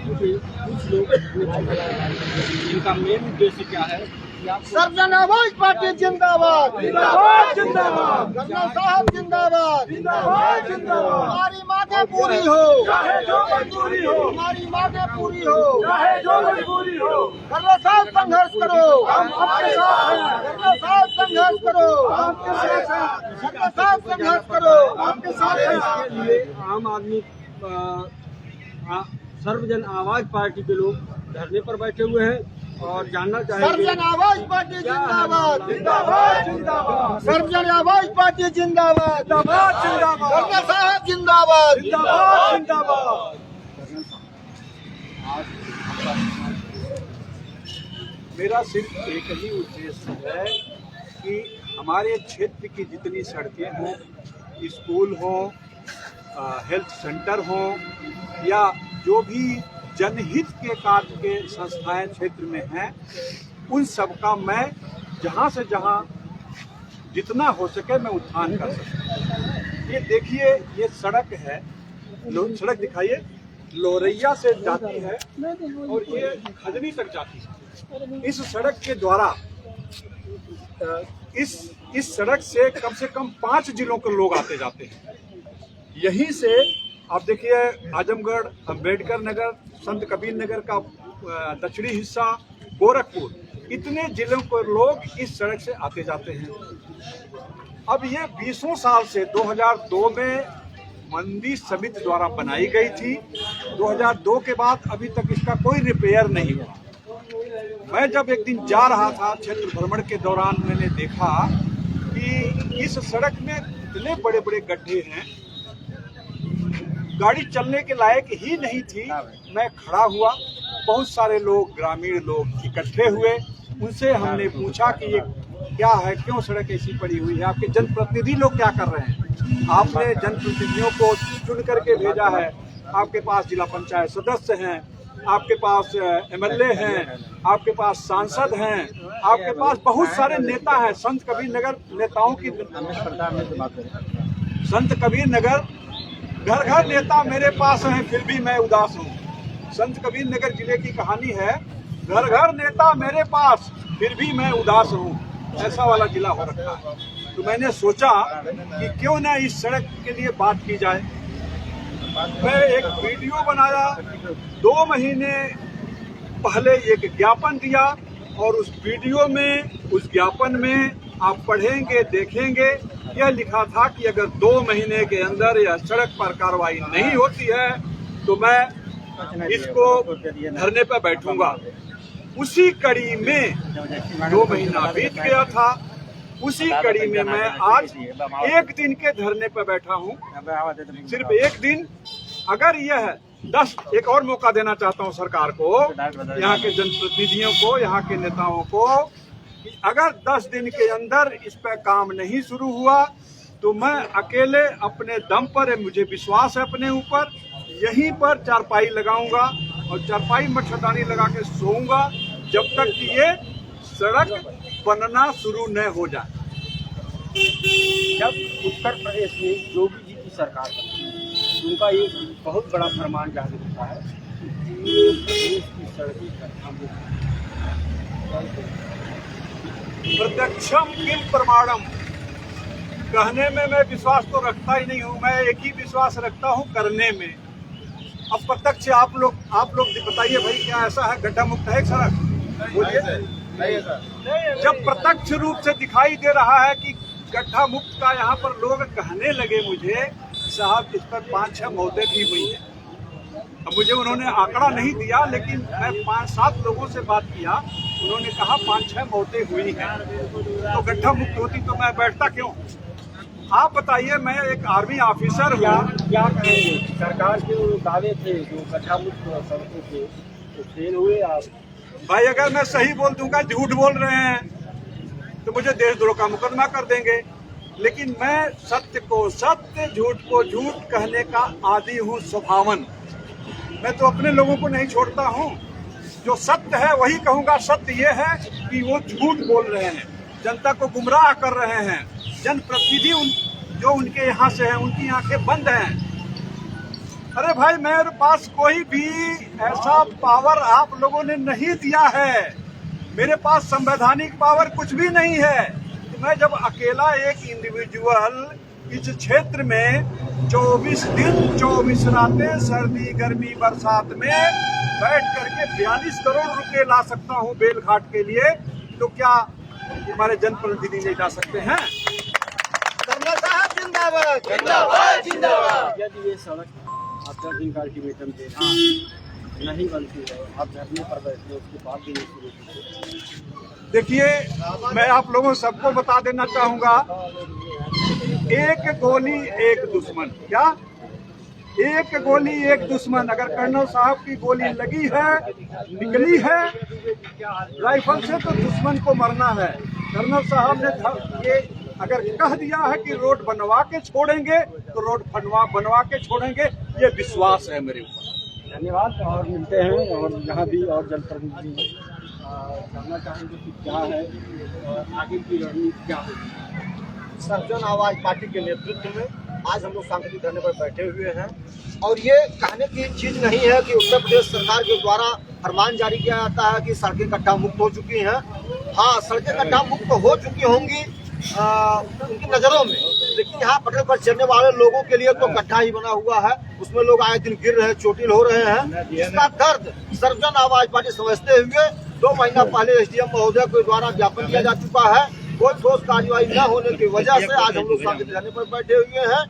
कुछ लोग इनका मेन उद्देश्य क्या है? सर्वजन आवाज पार्टी जिंदाबाद, जिंदाबाद जिंदाबाद, गवर्नर साहब जिंदाबाद, जिंदाबाद जिंदाबाद। हमारी मांगे पूरी हो, चाहे जो मजबूरी हो, हमारी मांगे पूरी हो, चाहे जो मजबूरी हो, गवर्नर साहब संघर्ष करो, हम आपके साथ हैं। गवर्नर साहब संघर्ष करो, आपके साथ हैं। गवर्नर साहब संघर्ष करो, आपके साथ हैं। इसके लिए आम आदमी सर्वजन आवाज पार्टी के लोग धरने पर बैठे हुए हैं और जानना चाहेंगे सर्वजन आवाज पार्टी जिंदाबाद, जिंदाबाद जिंदाबाद, सर्वजन आवाज पार्टी जिंदाबाद, जिंदाबाद जिंदाबाद, गवर्नर साहब जिंदाबाद, जिंदाबाद जिंदाबाद। मेरा सिर्फ एक ही उद्देश्य है कि हमारे क्षेत्र की जितनी सड़कें हों, स्कूल हों, हेल्थ सेंटर हों या जो भी जनहित के कार्य के संस्थाएं क्षेत्र में हैं, उन सब का मैं जहां से जहां जितना हो सके मैं उत्थान कर सकूं। ये देखिए, ये सड़क है, सड़क दिखाइए, लोरैया से जाती है और ये खजनी तक जाती है। इस सड़क के द्वारा इस सड़क से कम 5 जिलों के लोग आते जाते हैं। यहीं से आप देखिए, आजमगढ़, अम्बेडकर नगर, संत कबीर नगर का दक्षिणी हिस्सा, गोरखपुर, इतने जिलों के लोग इस सड़क से आते जाते हैं। अब ये 20 साल से 2002 में मंदिर समिति द्वारा बनाई गई थी। 2002 के बाद अभी तक इसका कोई रिपेयर नहीं हुआ। मैं जब एक दिन जा रहा था क्षेत्र भ्रमण के दौरान, मैंने देखा कि इस सड़क में इतने बड़े बड़े गड्ढे हैं, गाड़ी चलने के लायक ही नहीं थी। मैं खड़ा हुआ, बहुत सारे लोग, ग्रामीण लोग इकट्ठे हुए। उनसे हमने पूछा कि ये क्या है, क्यों सड़क ऐसी पड़ी हुई है, आपके जनप्रतिनिधि लोग क्या कर रहे हैं? आपने जनप्रतिनिधियों को चुन करके भेजा है, आपके पास जिला पंचायत सदस्य हैं, आपके पास एमएलए हैं, आपके पास सांसद हैं, आपके पास बहुत सारे नेता हैं। संत कबीर नगर नेताओं की, संत कबीर नगर घर घर नेता मेरे पास हैं, फिर भी मैं उदास हूँ। संत कबीर नगर जिले की कहानी है, घर घर नेता मेरे पास, फिर भी मैं उदास हूँ। ऐसा वाला जिला हो रखा है। तो मैंने सोचा कि क्यों ना इस सड़क के लिए बात की जाए। मैं एक वीडियो बनाया, 2 महीने पहले एक ज्ञापन दिया और उस वीडियो में, उस ज्ञापन में आप पढ़ेंगे, देखेंगे, यह लिखा था कि अगर 2 महीने के अंदर यह सड़क पर कार्रवाई नहीं होती है तो मैं इसको धरने पर बैठूंगा। उसी कड़ी में 2 महीना बीत गया था। उसी कड़ी में मैं आज 1 दिन के धरने पर बैठा हूं, सिर्फ 1 दिन। अगर यह 10, एक और मौका देना चाहता हूं सरकार को, यहाँ के जनप्रतिनिधियों को, यहाँ के नेताओं को, अगर 10 दिन के अंदर इस पर काम नहीं शुरू हुआ तो मैं अकेले अपने दम पर, मुझे विश्वास है अपने ऊपर, यहीं पर चारपाई लगाऊंगा और चारपाई मच्छरदानी लगा के सोऊंगा जब तक कि ये सड़क बनना शुरू न हो जाए। जब उत्तर प्रदेश में योगी जी की सरकार बनी, उनका एक बहुत बड़ा फरमान जारी होता है कि प्रदेश की सड़कें प्रत्यक्षम किम प्रमाणम, कहने में मैं विश्वास तो रखता ही नहीं हूँ, मैं एक ही विश्वास रखता हूँ, करने में। अब प्रत्यक्ष आप लोग बताइए भाई, क्या ऐसा है गड्ढा मुक्त है सड़क? बोलिए। जब प्रत्यक्ष रूप से दिखाई दे रहा है कि गड्ढा मुक्त का यहाँ पर लोग कहने लगे मुझे, साहब इस पर 5-6 मौतें भी हुई हैं। अब मुझे उन्होंने आंकड़ा नहीं दिया, लेकिन मैं 5-7 लोगों से बात किया, उन्होंने कहा 5-6 मौतें हुई हैं। तो गड्ढा मुक्त होती तो मैं बैठता क्यों? आप बताइए, मैं एक आर्मी ऑफिसर हूँ। क्या कहेंगे? सरकार के दावे थे जो गड्ढा मुक्त सड़कों के, तो फेल हुए आप? भाई अगर मैं सही बोल दूंगा, झूठ बोल रहे हैं तो मुझे देशद्रोह का मुकदमा कर देंगे। लेकिन मैं सत्य को सत्य, झूठ को झूठ कहने का आदी हूँ, स्वभावन। मैं तो अपने लोगों को नहीं छोड़ता हूँ। जो सत्य है वही कहूँगा। सत्य ये है कि वो झूठ बोल रहे हैं, जनता को गुमराह कर रहे हैं। जनप्रतिनिधि जो उनके यहाँ से हैं, उनकी आंखें बंद हैं। अरे भाई मेरे पास कोई भी ऐसा पावर आप लोगों ने नहीं दिया है। मेरे पास संवैधानिक पावर कुछ भी नहीं है। मैं जब अकेला एक इंडिविजुअल इस क्षेत्र में 24 दिन 24 रातें सर्दी गर्मी बरसात में बैठ करके 42 करोड़ रुपए ला सकता हूं बेलघाट के लिए, तो क्या हमारे जनप्रतिनिधि नहीं ला सकते हैं? कर्नल साहब जिंदाबाद, जिंदाबाद, जिंदाबाद। यदि ये सड़क आप 10 दिन का अल्टीमेटम दे रहा नहीं बनती है, आप धरने पर बैठे उसके बाद भी नहीं शुरू कीजिए। देखिए मैं आप लोगों सबको बता देना चाहूंगा, एक गोली एक दुश्मन। क्या? एक गोली एक दुश्मन। अगर कर्नल साहब की गोली लगी है, निकली है राइफल से, तो दुश्मन को मरना है। कर्नल साहब ने ये अगर कह दिया है कि रोड बनवा के छोड़ेंगे, तो रोड बनवा के छोड़ेंगे, ये विश्वास है मेरे ऊपर। धन्यवाद। और मिलते हैं और यहाँ भी और जनप्रतिनिधि जानना चाहेंगे कि क्या है और आगे की रणनीति क्या होगी। सर्वजन आवाज पार्टी के नेतृत्व में आज हम लोग सांकेतिक धरने पर बैठे हुए हैं और ये कहने की चीज नहीं है कि उत्तर प्रदेश सरकार के द्वारा फरमान जारी किया जाता है कि सड़कें गड्ढा मुक्त हो चुकी हैं। हाँ, सड़कें गड्ढा मुक्त हो चुकी होंगी उनकी नजरों में, लेकिन यहाँ पटल पर चलने वाले लोगों के लिए तो गड्ढा ही बना हुआ है। उसमें लोग आए दिन गिर रहे हैं, चोटिल हो रहे हैं। इसका दर्द सर्वजन आवाज पार्टी समझते हुए 2 महीना पहले एसडीएम महोदय के द्वारा ज्ञापन दिया जा चुका है। कोई ठोस कार्रवाई न होने की वजह से आज हम लोग सांकेतिक धरने पर बैठे हुए हैं।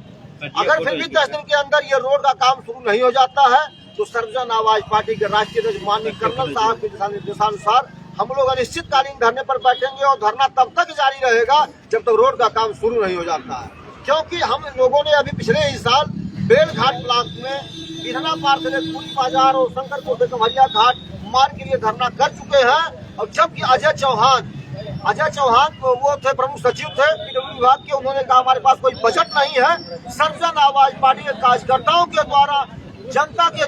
अगर फिर भी 10 दिन के अंदर ये रोड का काम शुरू नहीं हो जाता है, तो सर्वजन आवाज पार्टी के राष्ट्रीय अध्यक्ष माननीय कर्नल साहब के दिशा निर्देशानुसार हम लोग अनिश्चितकालीन धरने पर बैठेंगे और धरना तब तक जारी रहेगा जब तक रोड का काम शुरू नहीं हो जाता है। क्योंकि हम लोगों ने अभी पिछले ही साल बेलघाट ब्लॉक में इधना पार से पूरी बाजार और शंकरपुर से कमरिया घाट मार्ग के लिए धरना कर चुके हैं। और जबकि अजय चौहान वो थे, प्रमुख सचिव थे पीडब्ल्यू विभाग के, उन्होंने कहा हमारे पास कोई बजट नहीं है। सर्वजन आवाज पार्टी के कार्यकर्ताओं के द्वारा जनता के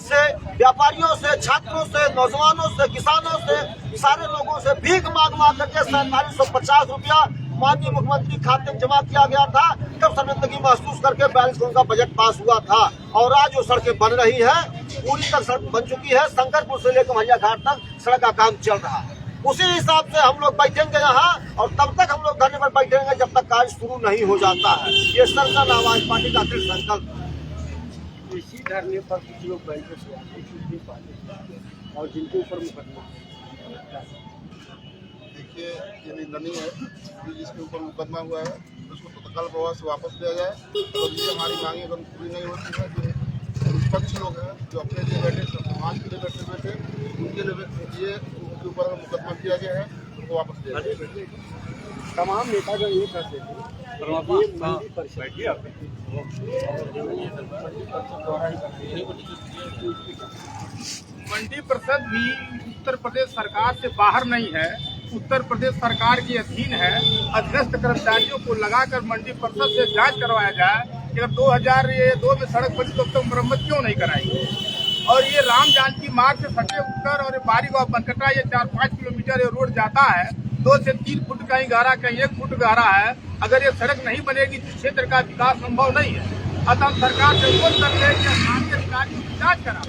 से, व्यापारियों से, छात्रों से, नौजवानों से, किसानों से, सारे लोगों से भीख मांग करके 4750 रुपया माननीय मुख्यमंत्री खाते में जमा किया गया था। तब शर्मिंदगी महसूस करके 42 करोड़ का बजट पास हुआ था और आज जो सड़कें बन रही है, पूरी तक सड़क बन चुकी है। शंकरपुर से लेकर कमरिया घाट तक सड़क का काम चल रहा है। उसी हिसाब से हम लोग बैठेंगे यहाँ और तब तक हम लोग धरने पर बैठेंगे जब तक कार्य शुरू नहीं हो जाता है। ये सर्वजन आवाज पार्टी का दृढ़ संकल्प है। इसी धरने पर कुछ लोग बैठे थे और जिनके ऊपर मुकदमा, देखिए ये निंदनीय है कि जिसके ऊपर मुकदमा हुआ है उसको तत्काल प्रभाव से वापस लिया जाए। और ये हमारी मांगे अगर पूरी नहीं होती है, जो विपक्ष लोग हैं जो अपने लिए बैठे, समाज के लिए बैठे उनके लिए ये उनके ऊपर अगर मुकदमा किया गया है उनको वापस लिया जाए। तमाम नेतागण ये कहते थे मंडी परिषद मंडी परिषद भी उत्तर प्रदेश सरकार से बाहर नहीं है, उत्तर प्रदेश सरकार के अधीन है। अधीनस्थ कर्मचारियों को लगाकर मंडी परिषद से जांच करवाया जाए कि अगर 2002 में सड़क बनी तो मरम्मत क्यों नहीं कराई। और ये राम जानकी मार्ग से सटे उत्तर और बारी गाँव बनकटा ये 4-5 किलोमीटर ये रोड जाता है, 2 से 3 फुट कहीं गहरा कहीं 1 फुट गहरा है। अगर ये सड़क नहीं बनेगी तो क्षेत्र का विकास संभव नहीं है। अतः हम सरकार से अनुरोध करते हैं कि स्थानीय अधिकारियों की जांच करा।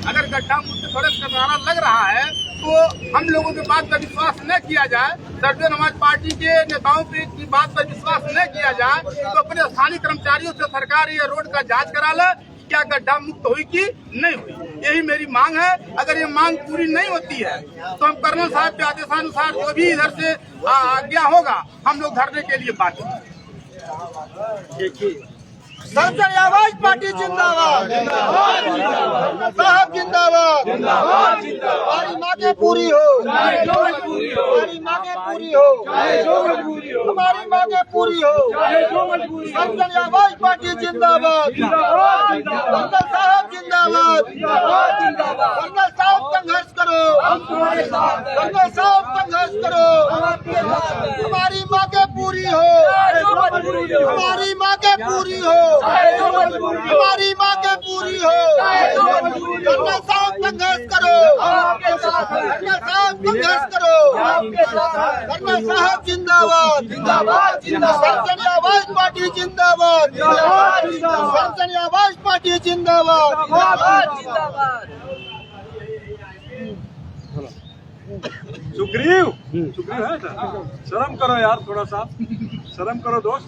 अगर गड्ढा मुक्त सड़क का नारा लग रहा है तो हम लोगों के बात पर विश्वास न किया जाए, सर्वजन आवाज पार्टी के नेताओं की बात पर विश्वास न किया जाए, तो अपने स्थानीय कर्मचारियों से सरकार ये रोड का जांच करा ले, क्या गड्ढा मुक्त हुई कि नहीं हुई। यही मेरी मांग है। अगर ये मांग पूरी नहीं होती है तो हम कर्नल साहब के आदेशानुसार जो भी इधर से आज्ञा होगा हम लोग धरने के लिए बात देखिए। सर्वजन आवाज पार्टी जिंदाबाद, साहब जिंदाबाद, हमारी मांगे पूरी हो, हमारी मांगे पूरी हो, हमारी मांगे पूरी हो। सर्वजन आवाज पार्टी जिंदाबाद, कर्नल साहब जिंदाबाद, कर्नल साहब संघर्ष करो, कर्नल साहब संघर्ष करो। हमारी मांगे पूरी हो, हमारी मांगे पूरी हो, हमारी मांगे पूरी हो। कर्नल साहब संघर्ष करो। खन्ना साहब संघर्ष करो, खन्ना साहब जिंदाबाद, जिंदाबाद जिंदाबाद, सनसनी आवाज पार्टी जिंदाबाद, जिंदाबाद जिंदाबाद, सनसनी आवाज पार्टी जिंदाबाद, जिंदाबाद जिंदाबाद। सुग्रीव है, शर्म करो यार, थोड़ा सा शर्म करो दोस्त।